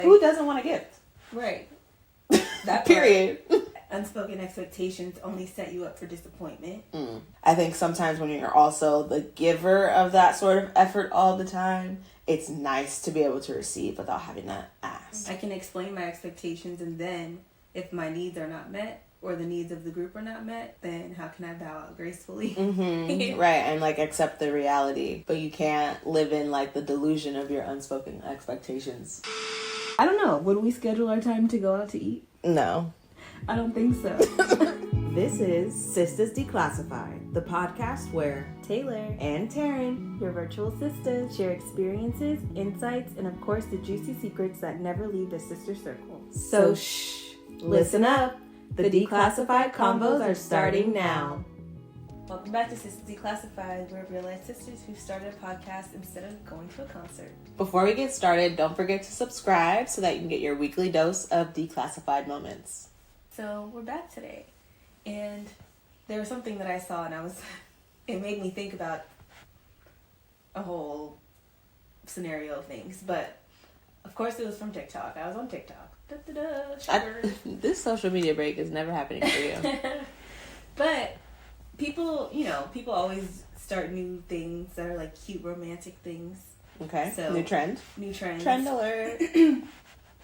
Who doesn't want a gift? Right. That Period. Unspoken expectations only set you up for disappointment. I think sometimes when you're also the giver of that sort of effort all the time, it's nice to be able to receive without having to ask. I can explain my expectations, and then if my needs are not met or the needs of the group are not met, then how can I bow out gracefully? Right, and like accept the reality. But you can't live in like the delusion of your unspoken expectations. I don't know. Would we schedule our time to go out to eat? No. I don't think so. This is Sistas Declassified, the podcast where Taylor and Taryn, your virtual sisters, share experiences, insights, and of course the juicy secrets that never leave the sister circle. So shh, listen up. The Declassified convos are starting now. Welcome back to Sistas Declassified. We're real-life sisters who started a podcast instead of going to a concert. Before we get started, don't forget to subscribe so that you can get your weekly dose of declassified moments. So we're back today, and there was something that I saw, and it made me think about a whole scenario of things, but of course it was from TikTok. I was on TikTok. This social media break is never happening for you. But people always start new things that are like cute romantic things. Okay, so new trends. Trend alert.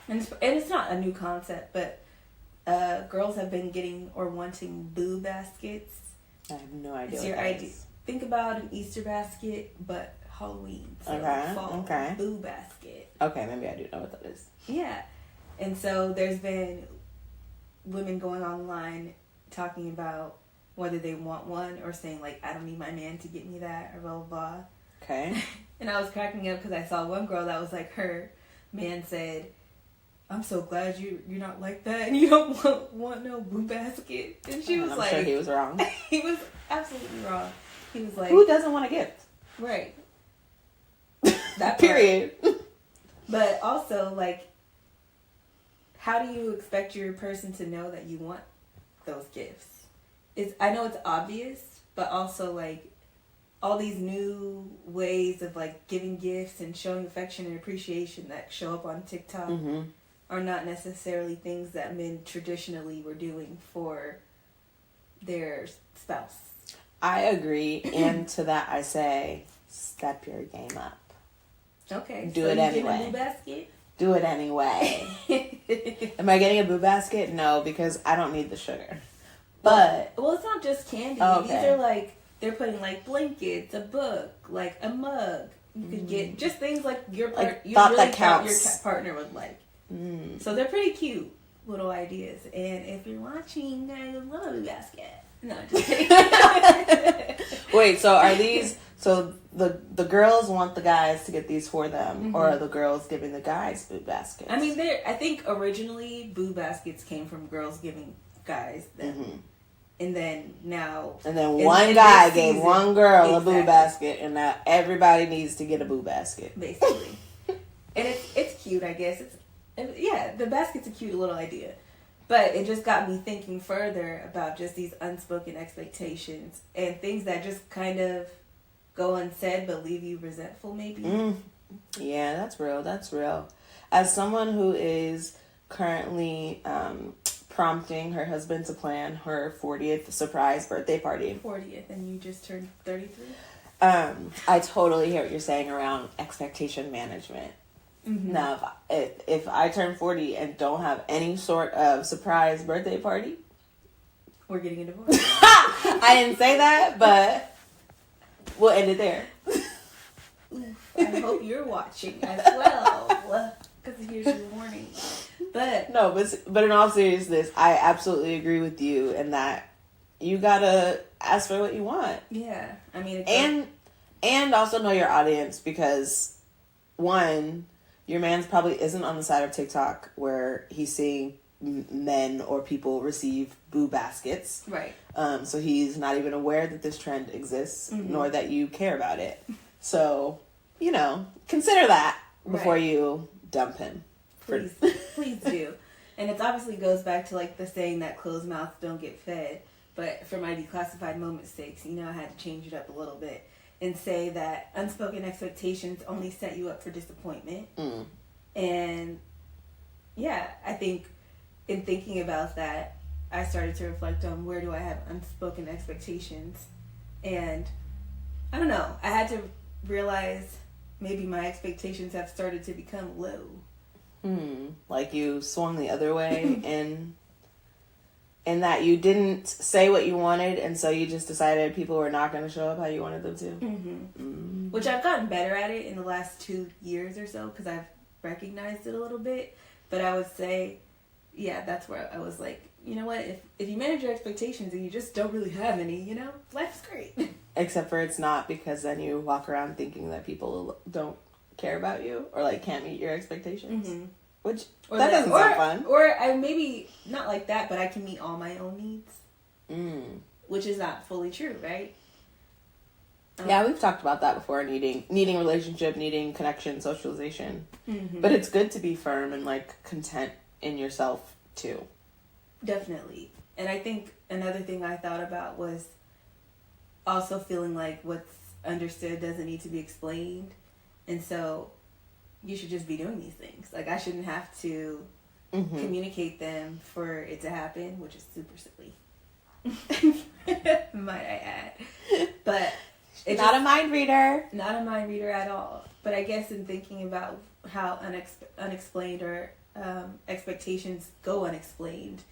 And it's not a new concept, but girls have been getting or wanting boo baskets. I have no idea. It's your idea. Think about an Easter basket, but Halloween. So fall boo basket. Okay, maybe I do know what that is. Yeah. And so there's been women going online talking about whether they want one or saying, like, I don't need my man to get me that or blah, blah, blah. Okay. And I was cracking up because I saw one girl that was like, her man said, I'm so glad you're not like that and you don't want no boo basket. And she was like... I'm sure he was wrong. He was absolutely wrong. He was like... Who doesn't want a gift? Right. That Period. But also, like, how do you expect your person to know that you want those gifts? I know it's obvious, but also, like, all these new ways of, like, giving gifts and showing affection and appreciation that show up on TikTok are not necessarily things that men traditionally were doing for their spouse. I agree, and to that I say, step your game up. Okay. Do it anyway. Get a boo basket? Do it anyway. Am I getting a boo basket? No, because I don't need the sugar. But well, it's not just candy. Okay. These are like, they're putting like blankets, a book, like a mug. You could get just things like your partner would like. So they're pretty cute little ideas. And if you're watching, I love a boo basket. No, just kidding. Wait, so are these... So the girls want the guys to get these for them, or are the girls giving the guys boo baskets? I mean, I think originally boo baskets came from girls giving guys them. And then now... And then one guy gave one girl a boo basket, and now everybody needs to get a boo basket. Basically. And it's cute, I guess. The basket's a cute little idea. But it just got me thinking further about just these unspoken expectations and things that just kind of go unsaid but leave you resentful, maybe. Yeah, that's real. As someone who is currently prompting her husband to plan her 40th surprise birthday party. 40th, and you just turned 33? I totally hear what you're saying around expectation management. Now, if I turn 40 and don't have any sort of surprise birthday party... We're getting a divorce. I didn't say that, but... We'll end it there. I hope you're watching as well. Because here's your warning. But in all seriousness, I absolutely agree with you in that you gotta ask for what you want. Yeah. I mean... And also know your audience, because, one, your man's probably isn't on the side of TikTok where he's seeing men or people receive boo baskets. Right. So he's not even aware that this trend exists, nor that you care about it. So, consider that before you dump him. Please do. And it obviously goes back to like the saying that closed mouths don't get fed. But for my declassified moment sakes, I had to change it up a little bit and say that unspoken expectations only set you up for disappointment. And yeah, I think in thinking about that, I started to reflect on where do I have unspoken expectations. And I don't know, I had to realize maybe my expectations have started to become low. Like you swung the other way in that you didn't say what you wanted, and so you just decided people were not going to show up how you wanted them to. Which I've gotten better at it in the last 2 years or so because I've recognized it a little bit. But I would say, yeah, that's where I was like, you know what, if you manage your expectations and you just don't really have any, you know, life's great. Except for it's not, because then you walk around thinking that people don't care about you or like can't meet your expectations. Which, that doesn't sound fun. Or I maybe, not like that, but I can meet all my own needs. Which is not fully true, right? Yeah, we've talked about that before, needing relationship, needing connection, socialization. But it's good to be firm and like content in yourself too. Definitely. And I think another thing I thought about was also feeling like what's understood doesn't need to be explained. And so you should just be doing these things. Like, I shouldn't have to communicate them for it to happen, which is super silly. Might I add. But it's not a mind reader. Not a mind reader at all. But I guess in thinking about how unexplained or expectations go unexplained,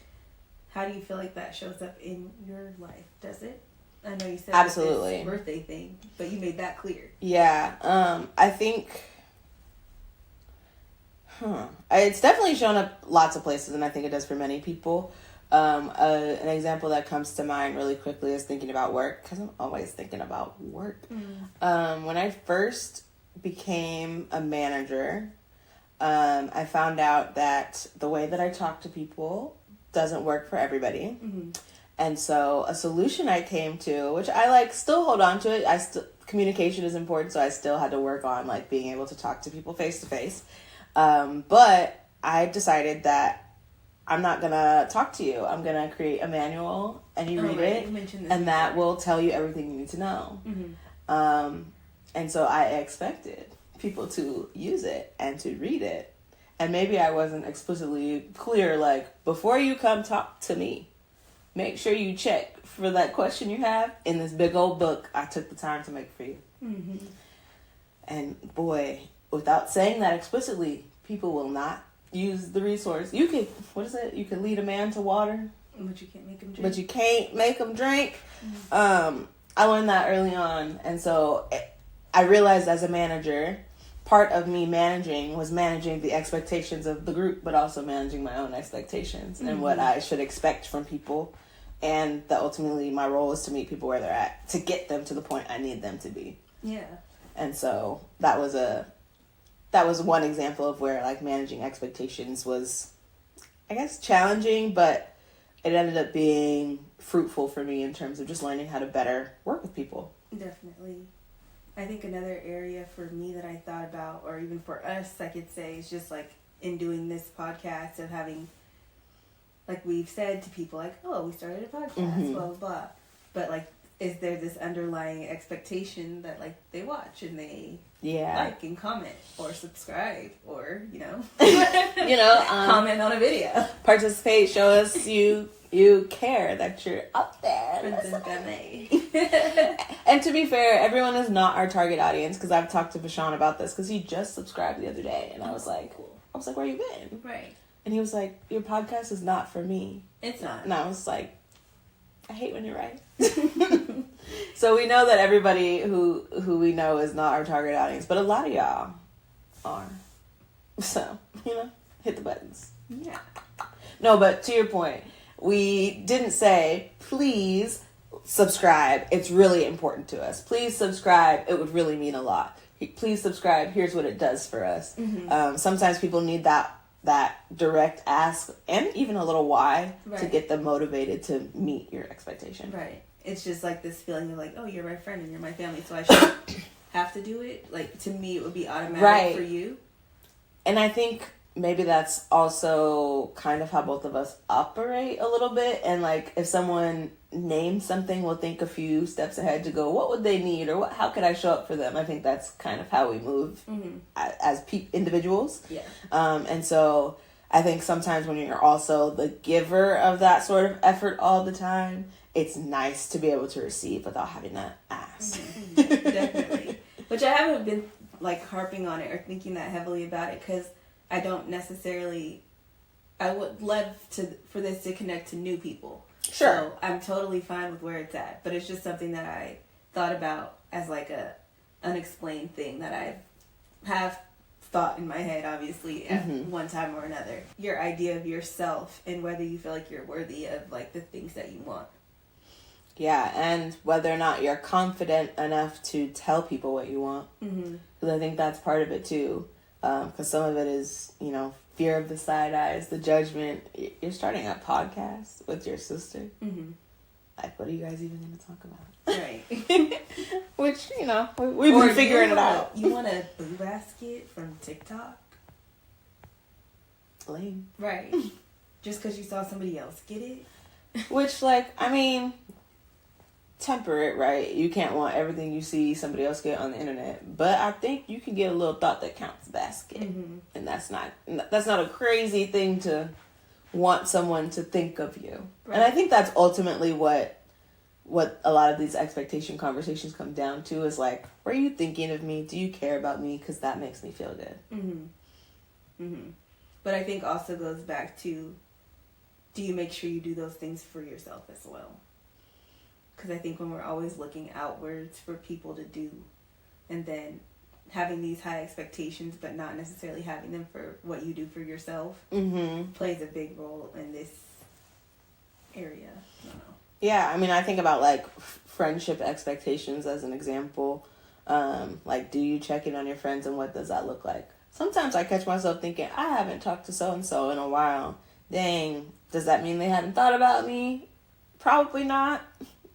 how do you feel like that shows up in your life? Does it? I know you said absolutely this birthday thing, but you made that clear. Yeah, I think it's definitely shown up lots of places, and I think it does for many people. An example that comes to mind really quickly is thinking about work, because I'm always thinking about work. When I first became a manager, I found out that the way that I talk to people doesn't work for everybody. And so a solution I came to, which I like still hold on to it. Communication is important, so I still had to work on like being able to talk to people face to face. But I decided that I'm not gonna talk to you. I'm gonna create a manual, and you read it, and that will tell you everything you need to know. And so I expected people to use it and to read it. And maybe I wasn't explicitly clear, like, before you come talk to me, make sure you check for that question you have in this big old book I took the time to make for you. And boy, without saying that explicitly, people will not use the resource. You can, what is it? You can lead a man to water, but you can't make him drink. But you can't make him drink. I learned that early on. And so I realized as a manager, part of me managing was managing the expectations of the group, but also managing my own expectations and what I should expect from people. And that ultimately my role is to meet people where they're at, to get them to the point I need them to be. Yeah. And so that was one example of where like managing expectations was, I guess, challenging, but it ended up being fruitful for me in terms of just learning how to better work with people. Definitely. I think another area for me that I thought about, or even for us, I could say, is just like in doing this podcast of having, like we've said to people, like, oh, we started a podcast, blah, blah, blah. But like, is there this underlying expectation that like they watch and they like and comment or subscribe or, comment on a video. Participate, show us you care that you're up there. And to be fair, everyone is not our target audience, because I've talked to Vashon about this, because he just subscribed the other day, and I was like, where you been? Right. And he was like, your podcast is not for me. It's not. And I was like, I hate when you're right. So we know that everybody who we know is not our target audience, but a lot of y'all are. So, hit the buttons. Yeah. No, but to your point, we didn't say, please subscribe. It's really important to us. Please subscribe. It would really mean a lot. Please subscribe. Here's what it does for us. Sometimes people need that direct ask and even a little why to get them motivated to meet your expectation. Right. It's just like this feeling of like, oh, you're my friend and you're my family, so I should have to do it. Like, to me, it would be automatic for you. And I think maybe that's also kind of how both of us operate a little bit. And like, if someone names something, we'll think a few steps ahead to go, what would they need, or how could I show up for them? I think that's kind of how we move as individuals. Yeah. And so I think sometimes when you're also the giver of that sort of effort all the time, it's nice to be able to receive without having to ask. Mm-hmm. Definitely. Which I haven't been like harping on it or thinking that heavily about it, because I don't necessarily, I would love for this to connect to new people. Sure. So I'm totally fine with where it's at, but it's just something that I thought about as like a unexplained thing that I have thought in my head, obviously, at one time or another. Your idea of yourself and whether you feel like you're worthy of like the things that you want. Yeah, and whether or not you're confident enough to tell people what you want. Because I think that's part of it too. Because some of it is, you know, fear of the side eyes, the judgment. You're starting a podcast with your sister. Like, what are you guys even going to talk about? Right. Which, you know, we've been figuring it out. You want a boo basket from TikTok? Lame. Right. Just because you saw somebody else get it? Which, like, I mean, temper it, right? You can't want everything you see somebody else get on the internet. But I think you can get a little thought that counts basket. And that's not a crazy thing to want someone to think of you. Right. And I think that's ultimately what a lot of these expectation conversations come down to, is like, were you thinking of me? Do you care about me? Because that makes me feel good. But I think also goes back to, do you make sure you do those things for yourself as well? Because I think when we're always looking outwards for people to do, and then having these high expectations but not necessarily having them for what you do for yourself, plays a big role in this area. I don't know. Yeah, I mean, I think about like friendship expectations as an example. Like, do you check in on your friends, and what does that look like? Sometimes I catch myself thinking, I haven't talked to so-and-so in a while. Dang, does that mean they hadn't thought about me? Probably not.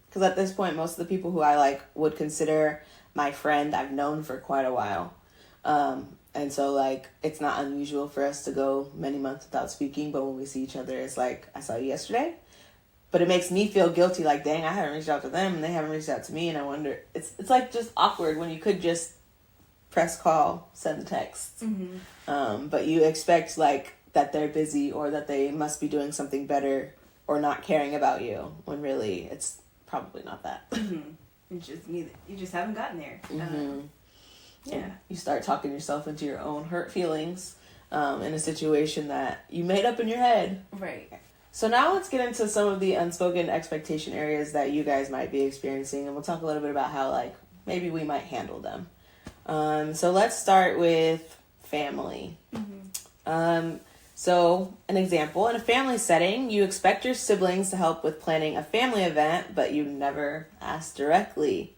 Because at this point, most of the people who I like would consider my friend, I've known for quite a while. And so, like, it's not unusual for us to go many months without speaking. But when we see each other, it's like, I saw you yesterday. But it makes me feel guilty, like, dang, I haven't reached out to them, and they haven't reached out to me. And I wonder, it's like just awkward when you could just press call, send the text. But you expect, like, that they're busy or that they must be doing something better or not caring about you, when really it's probably not that. It's just you just haven't gotten there. Yeah. You start talking yourself into your own hurt feelings in a situation that you made up in your head. Right. So now let's get into some of the unspoken expectation areas that you guys might be experiencing, and we'll talk a little bit about how, like, maybe we might handle them. So let's start with family. So an example, in a family setting, you expect your siblings to help with planning a family event, but you never ask directly.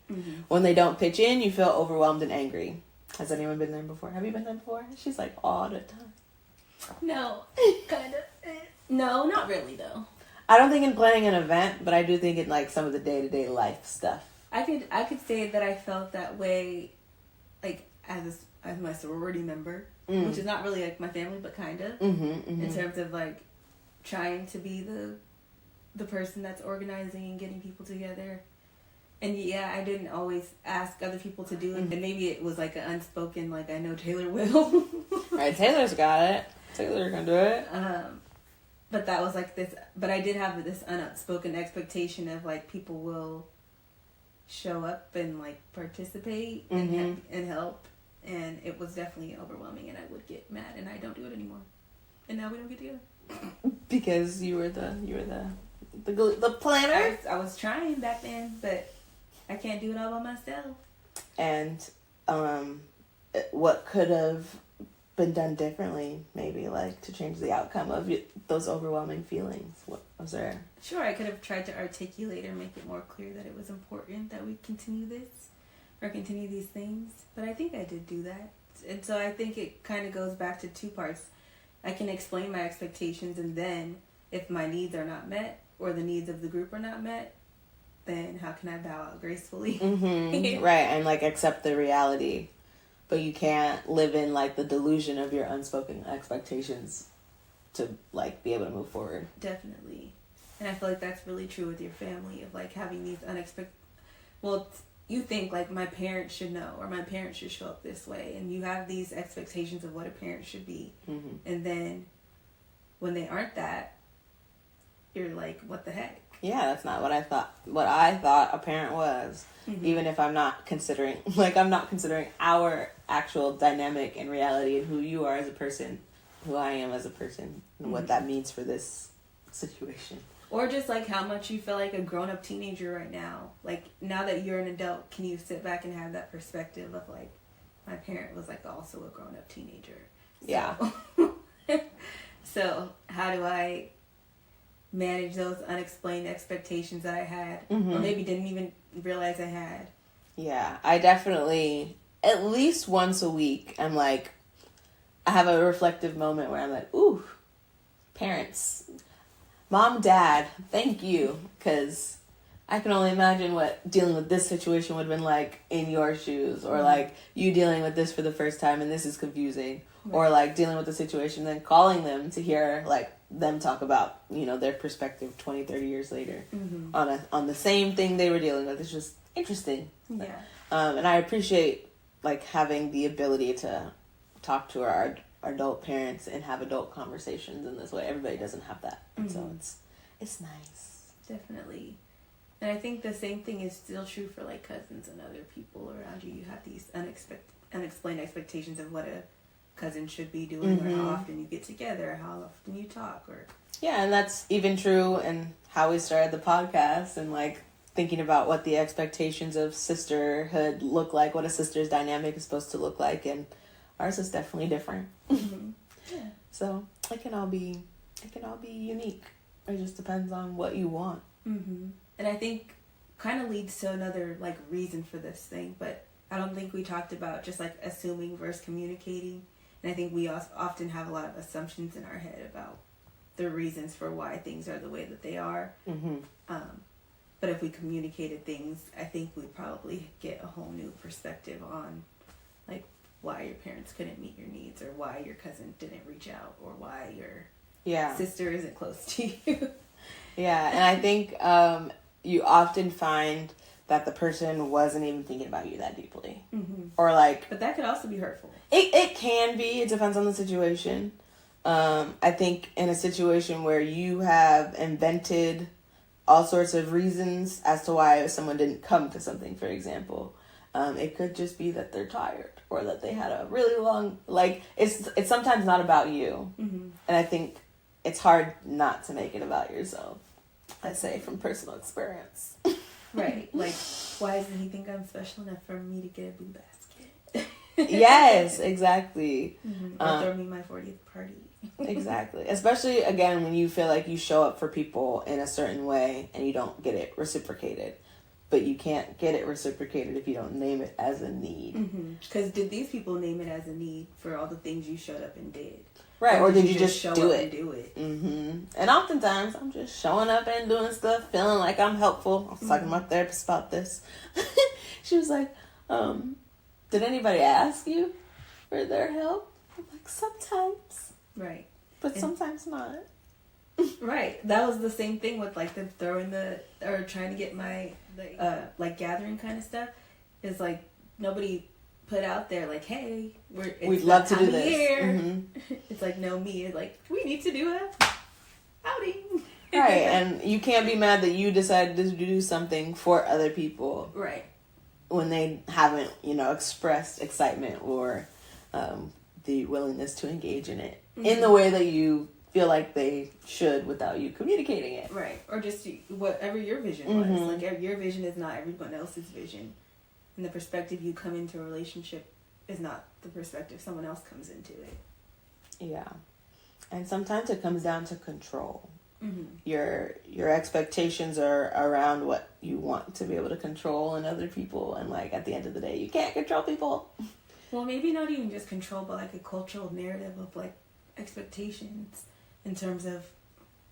When they don't pitch in, you feel overwhelmed and angry. Has anyone been there before? Have you been there before? She's like, all the time. No, kind of. No, not really, though. I don't think in planning an event, but I do think in, like, some of the day-to-day life stuff. I could say that I felt that way, like, as my sorority member, which is not really, like, my family, but kind of, in terms of, like, trying to be the person that's organizing and getting people together. And, yeah, I didn't always ask other people to do it, and maybe it was, like, an unspoken, like, I know Taylor will. Right, Taylor's got it. Taylor can do it. But that was like this, but I did have this unspoken expectation of, like, people will show up and, like, participate and help. And it was definitely overwhelming, and I would get mad, and I don't do it anymore. And now we don't get together. Because you were the planner? I was trying back then, but I can't do it all by myself. And what could have been done differently, maybe, like, to change the outcome of those overwhelming feelings? What was there? Sure, I could have tried to articulate or make it more clear that it was important that we continue this or continue these things, but I think I did do that. And so I think it kind of goes back to two parts. I can explain my expectations, and then if my needs are not met or the needs of the group are not met, then how can I bow out gracefully? Right, and, like, accept the reality. But you can't live in, like, the delusion of your unspoken expectations to, like, be able to move forward. Definitely. And I feel like that's really true with your family, of, like, having these unexpected... Well, you think, like, my parents should know, or my parents should show up this way, and you have these expectations of what a parent should be. And then when they aren't that, you're like, what the heck? Yeah, that's not what I thought. What I thought a parent was, even if I'm not considering, our actual dynamic and reality and who you are as a person, who I am as a person, and what that means for this situation. Or just like how much you feel like a grown-up teenager right now. Like, now that you're an adult, can you sit back and have that perspective of like, my parent was like also a grown-up teenager. Yeah. So how do I manage those unexplained expectations that I had, or maybe didn't even realize I had? Yeah, I definitely, at least once a week, I'm like, I have a reflective moment where I'm like, ooh, parents, mom, dad, thank you, because I can only imagine what dealing with this situation would have been like in your shoes, or like you dealing with this for the first time and this is confusing, or like dealing with the situation, then calling them to hear like them talk about, you know, their perspective 20, 30 years later on the same thing they were dealing with. It's just interesting. Yeah. And I appreciate like having the ability to talk to our adult parents and have adult conversations in this way. Everybody doesn't have that. And so it's nice. Definitely. And I think the same thing is still true for like cousins and other people around you. You have these unexplained expectations of what a cousin should be doing, or how often you get together, or how often you talk, or yeah. And that's even true in how we started the podcast, and like thinking about what the expectations of sisterhood look like, what a sister's dynamic is supposed to look like, and ours is definitely different. Yeah. So it can all be unique. It just depends on what you want. And I think kind of leads to another like reason for this thing, but I don't think we talked about just like assuming versus communicating. And I think we often have a lot of assumptions in our head about the reasons for why things are the way that they are. But if we communicated things, I think we'd probably get a whole new perspective on like why your parents couldn't meet your needs, or why your cousin didn't reach out, or why your sister isn't close to you. Yeah, and I think you often find that the person wasn't even thinking about you that deeply. Or like... But that could also be hurtful. It can be. It depends on the situation. I think in a situation where you have invented all sorts of reasons as to why someone didn't come to something, for example, it could just be that they're tired, or that they had a really long... Like, it's sometimes not about you. And I think it's hard not to make it about yourself. I say from personal experience. Right. Like, why doesn't he think I'm special enough for me to get a boo basket? Yes, exactly. Or throw me my 40th party. Exactly. Especially, again, when you feel like you show up for people in a certain way and you don't get it reciprocated. But you can't get it reciprocated if you don't name it as a need. Because did these people name it as a need for all the things you showed up and did? Right, or did you just show do up it? And do it? And oftentimes, I'm just showing up and doing stuff, feeling like I'm helpful. I was talking to my therapist about this. She was like, did anybody ask you for their help? I'm like, sometimes. Right. But sometimes not. Right. That was the same thing with like the throwing or trying to get my like gathering kind of stuff. Is like nobody put out there like, hey, we'd love to do this. It's like, no, me is like, we need to do a outing. Right. And you can't be mad that you decided to do something for other people. Right. When they haven't, expressed excitement or the willingness to engage in it in the way that you feel like they should without you communicating it. Right. Or just whatever your vision was. Like, your vision is not everyone else's vision. And the perspective you come into a relationship is not the perspective someone else comes into it. Yeah. And sometimes it comes down to control. Your expectations are around what you want to be able to control in other people. And, like, at the end of the day, you can't control people. Well, maybe not even just control, but, like, a cultural narrative of, like, expectations in terms of,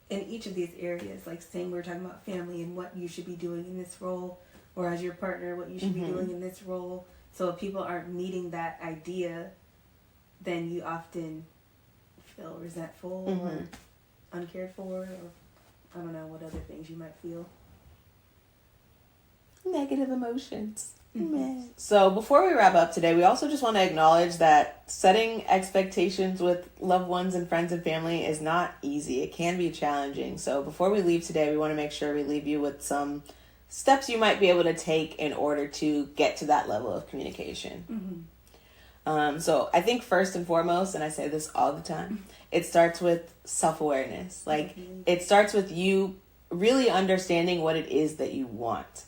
in each of these areas. Like, saying we were talking about family and what you should be doing in this role, or as your partner, what you should be doing in this role. So if people aren't meeting that idea, then you often feel resentful or uncared for, or I don't know what other things you might feel. Negative emotions. So before we wrap up today, we also just want to acknowledge that setting expectations with loved ones and friends and family is not easy. It can be challenging. So before we leave today, we want to make sure we leave you with some steps you might be able to take in order to get to that level of communication. So I think first and foremost, and I say this all the time, it starts with self-awareness. Like, it starts with you really understanding what it is that you want.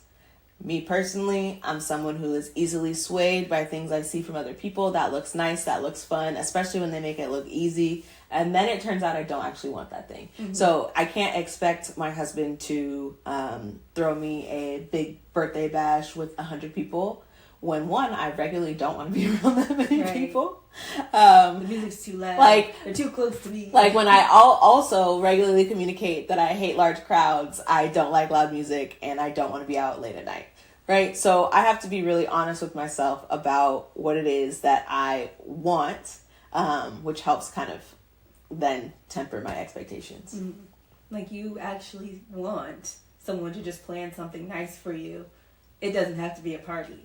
Me personally, I'm someone who is easily swayed by things I see from other people. That looks nice, that looks fun, especially when they make it look easy. And then it turns out I don't actually want that thing. So I can't expect my husband to throw me a big birthday bash with 100 people when, one, I regularly don't want to be around that many people. The music's too loud. Like, they're too close to me. Like, when I also regularly communicate that I hate large crowds, I don't like loud music, and I don't want to be out late at night. Right? So I have to be really honest with myself about what it is that I want, which helps kind of then temper my expectations. Like, you actually want someone to just plan something nice for you. It doesn't have to be a party,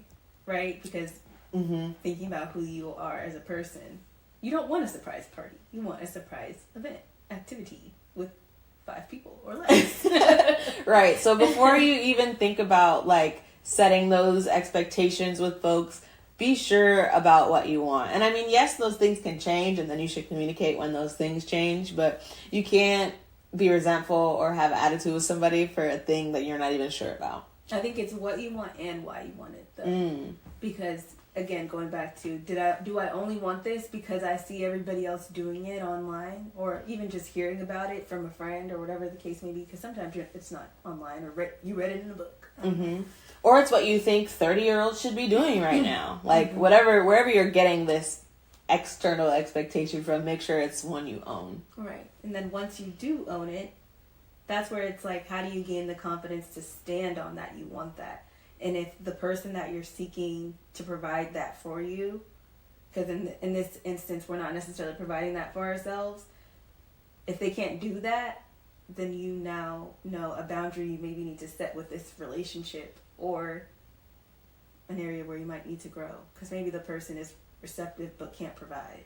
right? Because thinking about who you are as a person, you don't want a surprise party. You want a surprise event, activity with 5 people or less. Right. So before you even think about, like, setting those expectations with folks, be sure about what you want. And I mean, yes, those things can change, and then you should communicate when those things change, but you can't be resentful or have attitude with somebody for a thing that you're not even sure about. I think it's what you want and why you want it, though. Because, again, going back to, do I only want this because I see everybody else doing it online, or even just hearing about it from a friend, or whatever the case may be? Because sometimes it's not online, or you read it in a book. Or it's what you think 30-year-olds should be doing right now. Like, wherever you're getting this external expectation from, make sure it's one you own. Right. And then once you do own it, that's where it's like, how do you gain the confidence to stand on that you want that? And if the person that you're seeking to provide that for you, because in this instance, we're not necessarily providing that for ourselves, if they can't do that, then you now know a boundary you maybe need to set with this relationship, or an area where you might need to grow, because maybe the person is receptive but can't provide.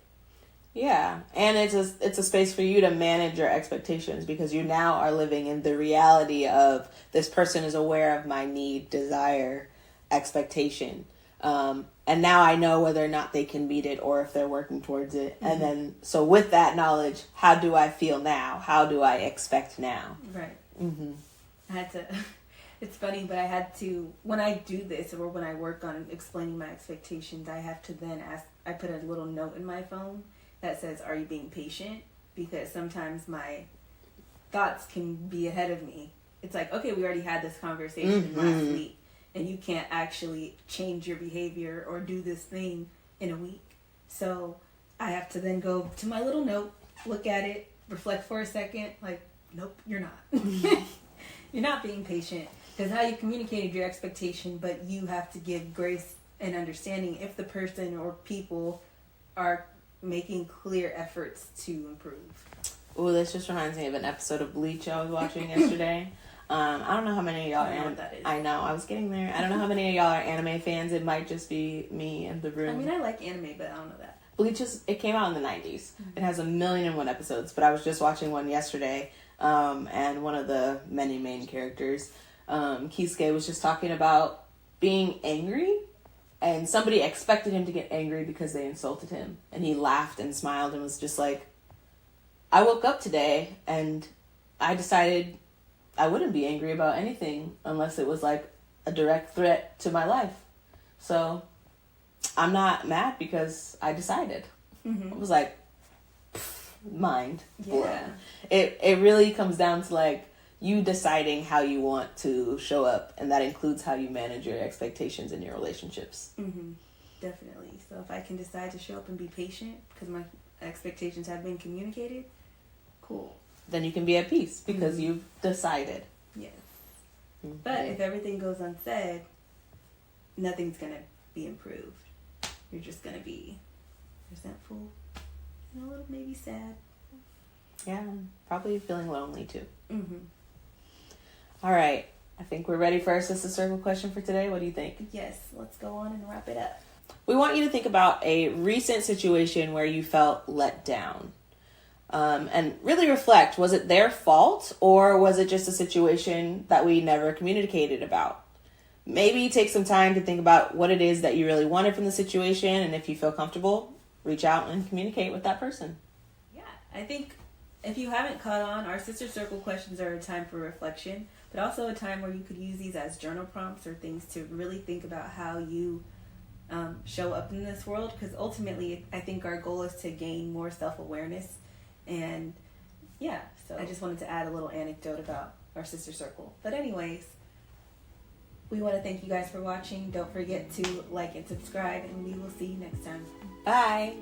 Yeah, and it's a space for you to manage your expectations, because you now are living in the reality of, this person is aware of my need, desire, expectation. And now I know whether or not they can meet it, or if they're working towards it. And then, so with that knowledge, how do I feel now? How do I expect now? Right. I had to, it's funny, but I had to, when I do this, or when I work on explaining my expectations, I have to then ask, I put a little note in my phone that says, are you being patient? Because sometimes my thoughts can be ahead of me. It's like, okay, we already had this conversation last week, and you can't actually change your behavior or do this thing in a week. So I have to then go to my little note, look at it, reflect for a second, like, nope, you're not. You're not being patient. Because how you communicated your expectation, but you have to give grace and understanding if the person or people are making clear efforts to improve. Oh, this just reminds me of an episode of Bleach I was watching yesterday. I don't know how many of y'all I know what that is. I know, I was getting there. I don't know how many of y'all are anime fans. It might just be me in the room. I mean, I like anime, but I don't know that. Bleach it came out in the 90s. It has 1,000,001 episodes, but I was just watching one yesterday, and one of the many main characters, Kisuke, was just talking about being angry, and somebody expected him to get angry because they insulted him, and he laughed and smiled and was just like, I woke up today and I decided I wouldn't be angry about anything unless it was like a direct threat to my life. So I'm not mad because I decided. It was like, mind blown. Yeah. It really comes down to like you deciding how you want to show up, and that includes how you manage your expectations in your relationships. Definitely. So if I can decide to show up and be patient because my expectations have been communicated, cool. Then you can be at peace because you've decided. Yes. But if everything goes unsaid, nothing's going to be improved. You're just going to be resentful and a little maybe sad. Yeah, probably feeling lonely too. All right. I think we're ready for our Sister Circle question for today. What do you think? Yes, let's go on and wrap it up. We want you to think about a recent situation where you felt let down. And really reflect, was it their fault or was it just a situation that we never communicated about? Maybe take some time to think about what it is that you really wanted from the situation, and if you feel comfortable, reach out and communicate with that person. Yeah, I think if you haven't caught on, our Sister Circle questions are a time for reflection, but also a time where you could use these as journal prompts or things to really think about how you show up in this world, because ultimately I think our goal is to gain more self-awareness. And yeah, so I just wanted to add a little anecdote about our Sister Circle. But anyways, we want to thank you guys for watching. Don't forget to like and subscribe, and we will see you next time. Bye.